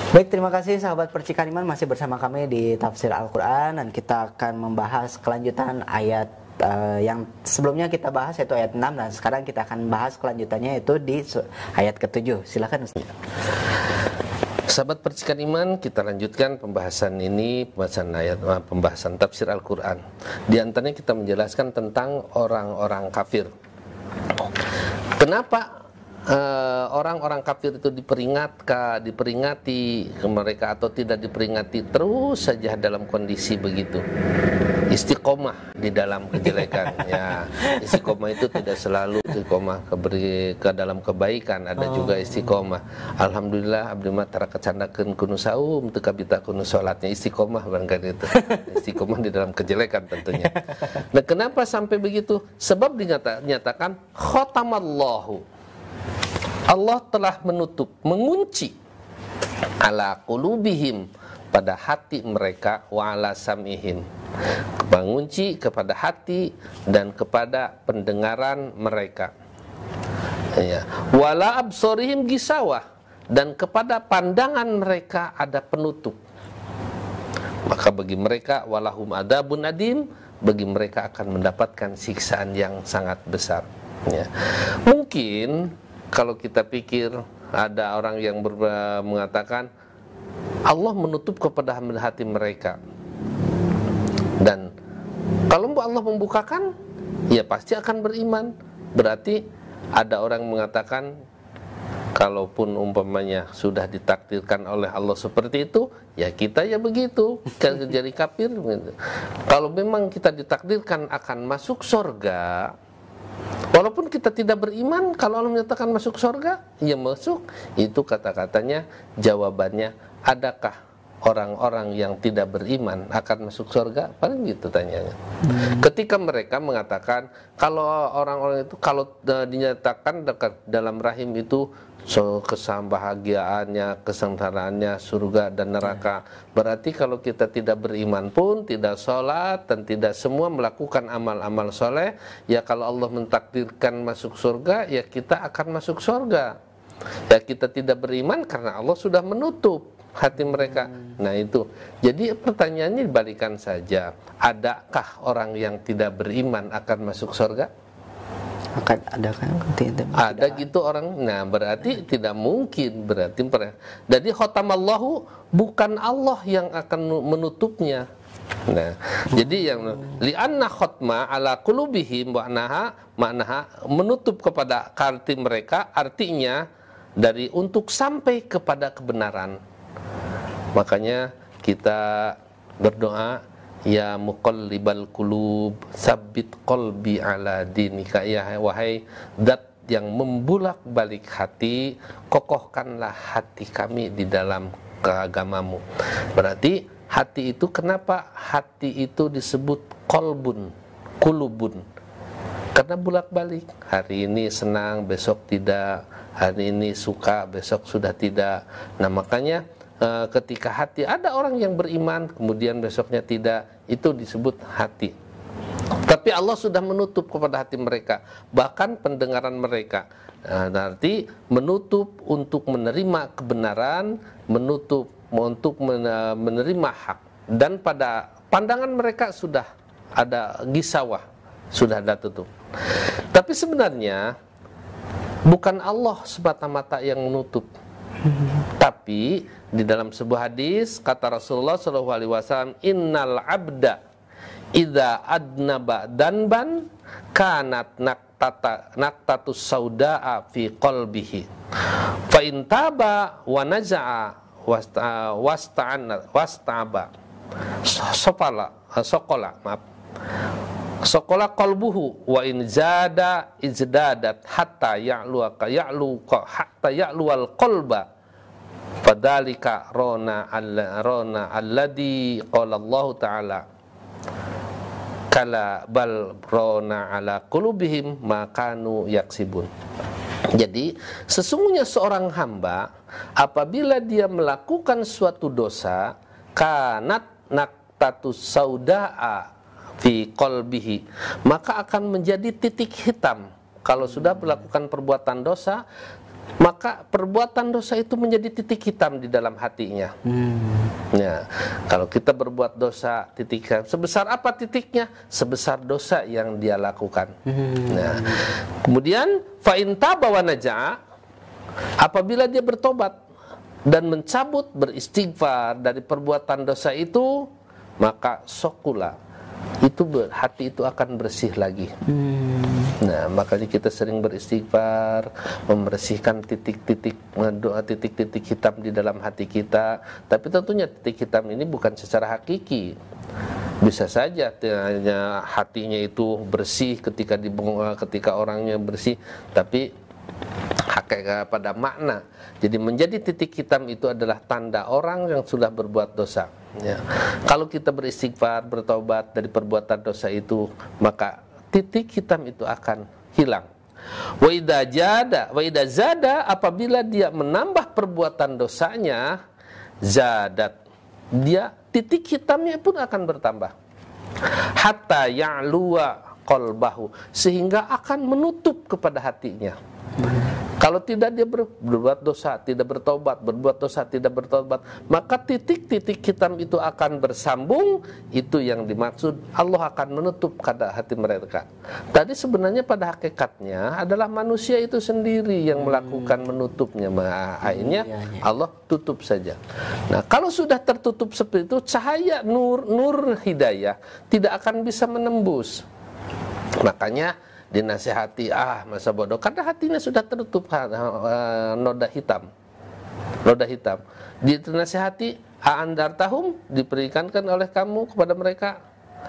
Baik, terima kasih sahabat Percikan Iman, masih bersama kami di Tafsir Al-Quran, dan kita akan membahas kelanjutan ayat yang sebelumnya kita bahas, yaitu ayat 6, dan sekarang kita akan bahas kelanjutannya, yaitu di ayat ke-7. Silakan Ustaz. Sahabat Percikan Iman, kita lanjutkan pembahasan ini, pembahasan tafsir Al-Quran. Di antaranya kita menjelaskan tentang orang-orang kafir. Kenapa orang-orang kafir itu diperingati ke mereka atau tidak diperingati, terus saja dalam kondisi begitu? Istiqomah di dalam kejelekan. Ya, istiqomah itu tidak selalu istiqomah ke dalam kebaikan, ada juga istiqomah. Alhamdulillah abdi mah tara kecandakeun kudu saum teu kabita kudu salatnya, istiqomah barangkali itu. Istiqomah di dalam kejelekan tentunya. Nah, kenapa sampai begitu? Sebab dinyatakan khatamallahu, Allah telah menutup, mengunci ala qulubihim, pada hati mereka, wa ala sam'ihim, mengunci kepada hati dan kepada pendengaran mereka, ya. Wala absorihim gisawah, dan kepada pandangan mereka ada penutup. Maka bagi mereka walahum adabun adim, bagi mereka akan mendapatkan siksaan yang sangat besar, ya. Mungkin kalau kita pikir ada orang yang mengatakan Allah menutup kepada hati mereka, dan kalau Allah membukakan, ya pasti akan beriman. Berarti ada orang mengatakan, kalaupun umpamanya sudah ditakdirkan oleh Allah seperti itu, ya kita ya begitu, jadi kafir. Kalau memang kita ditakdirkan akan masuk surga, walaupun kita tidak beriman, kalau Allah menyatakan masuk surga, ya masuk. Itu kata-katanya, jawabannya, adakah orang-orang yang tidak beriman akan masuk surga? Paling gitu tanyanya. Ketika mereka mengatakan, kalau orang-orang itu, kalau dinyatakan dekat dalam rahim itu, kebahagiaannya, kesengsaraannya, surga dan neraka. Berarti kalau kita tidak beriman pun, tidak sholat dan tidak semua melakukan amal-amal soleh, ya kalau Allah mentakdirkan masuk surga, ya kita akan masuk surga. Ya kita tidak beriman karena Allah sudah menutup hati mereka. Nah itu. Jadi pertanyaannya dibalikan saja. Adakah orang yang tidak beriman akan masuk surga? Ada gitu orang. Nah berarti tidak mungkin. Berarti jadi khatamallahu, bukan Allah yang akan menutupnya. Nah, jadi yang li'anna khatma ala qulubihim maknaha menutup kepada hati mereka, artinya dari untuk sampai kepada kebenaran. Makanya kita berdoa, ya muqallibal qulub, sabbit qalbi ala dinika, ya wahai zat yang membulak-balik hati, kokohkanlah hati kami di dalam keagamamu. Berarti hati itu, kenapa hati itu disebut qalbun, qulubun? Karena bulak-balik. Hari ini senang, besok tidak. Hari ini suka, besok sudah tidak. Nah makanya ketika hati, ada orang yang beriman kemudian besoknya tidak, itu disebut hati. Tapi Allah sudah menutup kepada hati mereka, bahkan pendengaran mereka. Nanti menutup untuk menerima kebenaran, menutup untuk menerima hak, dan pada pandangan mereka sudah ada gisawah, sudah ada tutup. Tapi sebenarnya bukan Allah semata-mata yang menutup. Tapi di dalam sebuah hadis kata Rasulullah SAW, innal abda idza adnaba danban kanat naktatus saudaa fi qalbihi fa in taba wa naza'a wasta'aba sokola qalbuhu wa in zada izdadat hatta ya'luwal qalba fadzalika rona alladhi qala Allah ta'ala kala bal rona ala qulubihim ma kanu yaksibun. Jadi sesungguhnya seorang hamba apabila dia melakukan suatu dosa, kanat naktatus saudaa fi qalbihi, maka akan menjadi titik hitam. Kalau sudah melakukan perbuatan dosa, maka perbuatan dosa itu menjadi titik hitam di dalam hatinya. Ya, kalau kita berbuat dosa, titik hitam. Sebesar apa titiknya? Sebesar dosa yang dia lakukan. Nah, kemudian fa in taba wa naja, apabila dia bertobat dan mencabut, beristighfar dari perbuatan dosa itu, maka sokula, itu hati itu akan bersih lagi. Nah, makanya kita sering beristighfar, membersihkan titik-titik hitam di dalam hati kita. Tapi tentunya titik hitam ini bukan secara hakiki. Bisa saja hatinya itu bersih ketika orangnya bersih, tapi hakikat pada makna. Jadi menjadi titik hitam itu adalah tanda orang yang sudah berbuat dosa. Ya. Kalau kita beristighfar, bertobat dari perbuatan dosa itu, maka titik hitam itu akan hilang. Wa idza zada, apabila dia menambah perbuatan dosanya, zadat, dia titik hitamnya pun akan bertambah. Hatta ya'luwa qalbahu, sehingga akan menutup kepada hatinya. Kalau tidak dia berbuat dosa, tidak bertobat, berbuat dosa, tidak bertobat, maka titik-titik hitam itu akan bersambung. Itu yang dimaksud, Allah akan menutup pada hati mereka. Tadi sebenarnya pada hakikatnya adalah manusia itu sendiri yang melakukan menutupnya. Akhirnya Allah tutup saja. Nah, kalau sudah tertutup seperti itu, cahaya nur hidayah tidak akan bisa menembus. Makanya dinasihati, masa bodoh, karena hatinya sudah tertutup noda hitam. Dinasihati, andartahum, diperingatkan oleh kamu kepada mereka,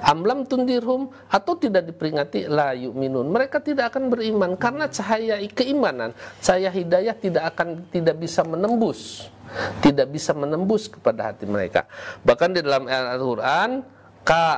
amlam tundirhum, atau tidak diperingati, la yu'minun, mereka tidak akan beriman, karena cahaya keimanan, cahaya hidayah tidak bisa menembus kepada hati mereka. Bahkan di dalam Al-Quran,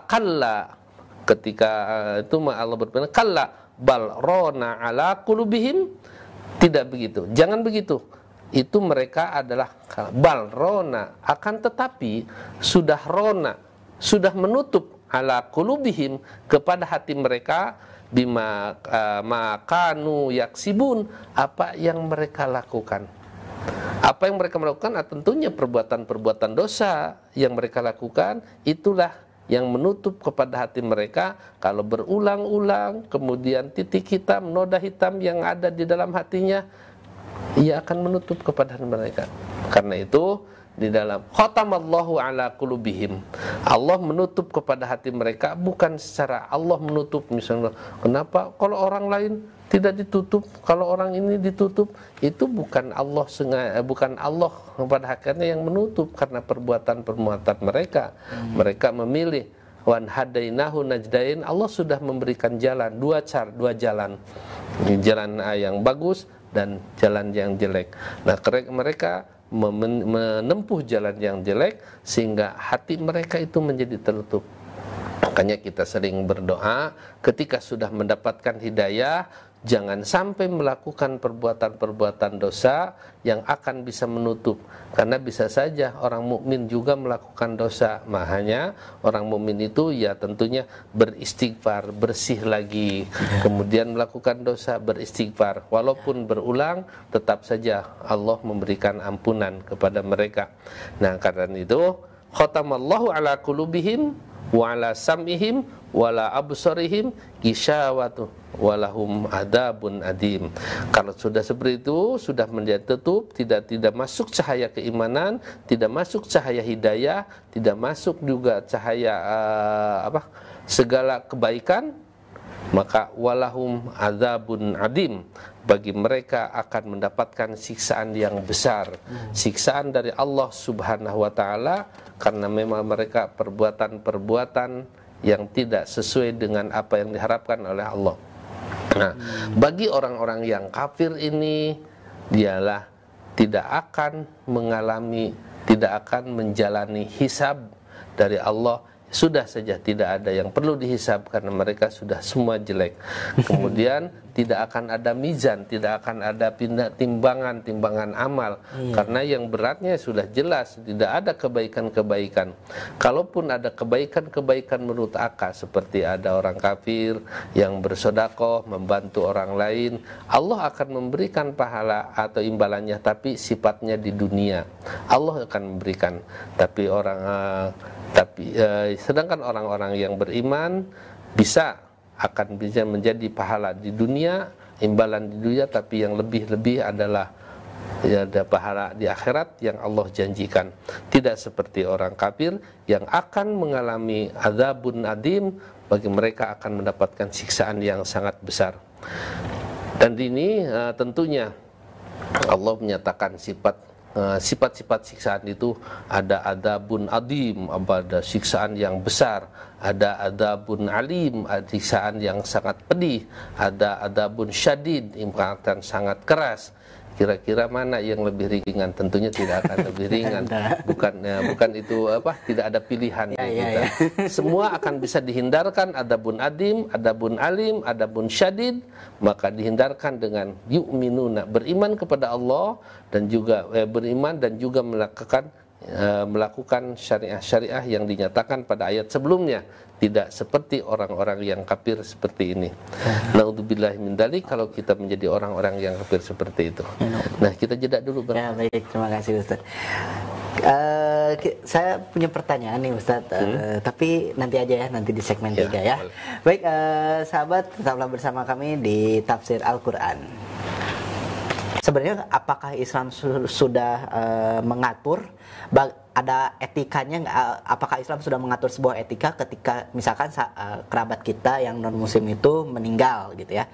kalla, ketika itu Allah berfirman, kalla bal rona ala qulubihim, tidak begitu, jangan begitu, itu mereka adalah bal rona, akan tetapi sudah rona, sudah menutup ala qulubihim, kepada hati mereka, bima makanu yaksibun, apa yang mereka lakukan. Apa yang mereka melakukan, tentunya perbuatan-perbuatan dosa yang mereka lakukan, itulah yang menutup kepada hati mereka. Kalau berulang-ulang, kemudian titik hitam, noda hitam yang ada di dalam hatinya, ia akan menutup kepada hati mereka. Karena itu di dalam khatamallahu ala qulubihim, Allah menutup kepada hati mereka, bukan secara Allah menutup. Misalnya, kenapa kalau orang lain tidak ditutup, kalau orang ini ditutup? Itu bukan Allah bukan Allah pada hakikatnya yang menutup, karena perbuatan-perbuatan mereka. Mereka memilih wan hadainahu najdain, Allah sudah memberikan jalan, dua jalan yang bagus dan jalan yang jelek. Nah, mereka menempuh jalan yang jelek sehingga hati mereka itu menjadi tertutup. Makanya kita sering berdoa ketika sudah mendapatkan hidayah, jangan sampai melakukan perbuatan-perbuatan dosa yang akan bisa menutup. Karena bisa saja orang mukmin juga melakukan dosa. Makanya orang mukmin itu ya tentunya beristighfar, bersih lagi. Kemudian melakukan dosa, beristighfar. Walaupun berulang, tetap saja Allah memberikan ampunan kepada mereka. Nah, karena itu khatamallahu ala qulubihim wa ala sam'ihim wa ala absarihim gishawatu walahum adabun adim. Kalau sudah seperti itu, sudah menjadi tutup, tidak masuk cahaya keimanan, tidak masuk cahaya hidayah, tidak masuk juga cahaya segala kebaikan, maka walahum adabun adim, bagi mereka akan mendapatkan siksaan yang besar, siksaan dari Allah Subhanahu wa taala, karena memang mereka perbuatan-perbuatan yang tidak sesuai dengan apa yang diharapkan oleh Allah. Nah, bagi orang-orang yang kafir ini, dialah tidak akan menjalani hisab dari Allah. Sudah saja tidak ada yang perlu dihisab karena mereka sudah semua jelek. Kemudian tidak akan ada mizan, tidak akan ada timbangan amal. Karena yang beratnya sudah jelas, tidak ada kebaikan-kebaikan. Kalaupun ada kebaikan-kebaikan menurut akal, seperti ada orang kafir yang bersedekah, membantu orang lain, Allah akan memberikan pahala atau imbalannya, tapi sifatnya di dunia. Allah akan memberikan. Sedangkan orang-orang yang beriman akan bisa menjadi pahala di dunia, imbalan di dunia, tapi yang lebih-lebih adalah ada pahala di akhirat yang Allah janjikan. Tidak seperti orang kafir yang akan mengalami azabun adim, bagi mereka akan mendapatkan siksaan yang sangat besar. Dan ini tentunya Allah menyatakan sifat-sifat siksaan itu ada adzabun adim, ada siksaan yang besar, ada adzabun alim, ada siksaan yang sangat pedih, ada adzabun syadid, impakatan sangat keras. Kira-kira mana yang lebih ringan? Tentunya tidak akan lebih ringan. Bukan itu tidak ada pilihan kita. Semua akan bisa dihindarkan, adzabun adim, adzabun alim, adzabun syadid, maka dihindarkan dengan yu'minuna, beriman kepada Allah dan juga beriman dan juga melakukan syariah-syariah yang dinyatakan pada ayat sebelumnya. Tidak seperti orang-orang yang kafir seperti ini. Naudzubillahi min dzalik, kalau kita menjadi orang-orang yang kafir seperti itu. Nah, kita jeda dulu, Bang. Ya, baik, terima kasih Ustaz. Saya punya pertanyaan nih Ustaz, tapi nanti aja ya, nanti di segmen 3 ya. Boleh. Baik, sahabat, tetaplah bersama kami di Tafsir Al-Quran. Sebenarnya apakah Islam sudah mengatur, ada etikanya nggak? Apakah Islam sudah mengatur sebuah etika ketika misalkan kerabat kita yang non muslim itu meninggal gitu ya?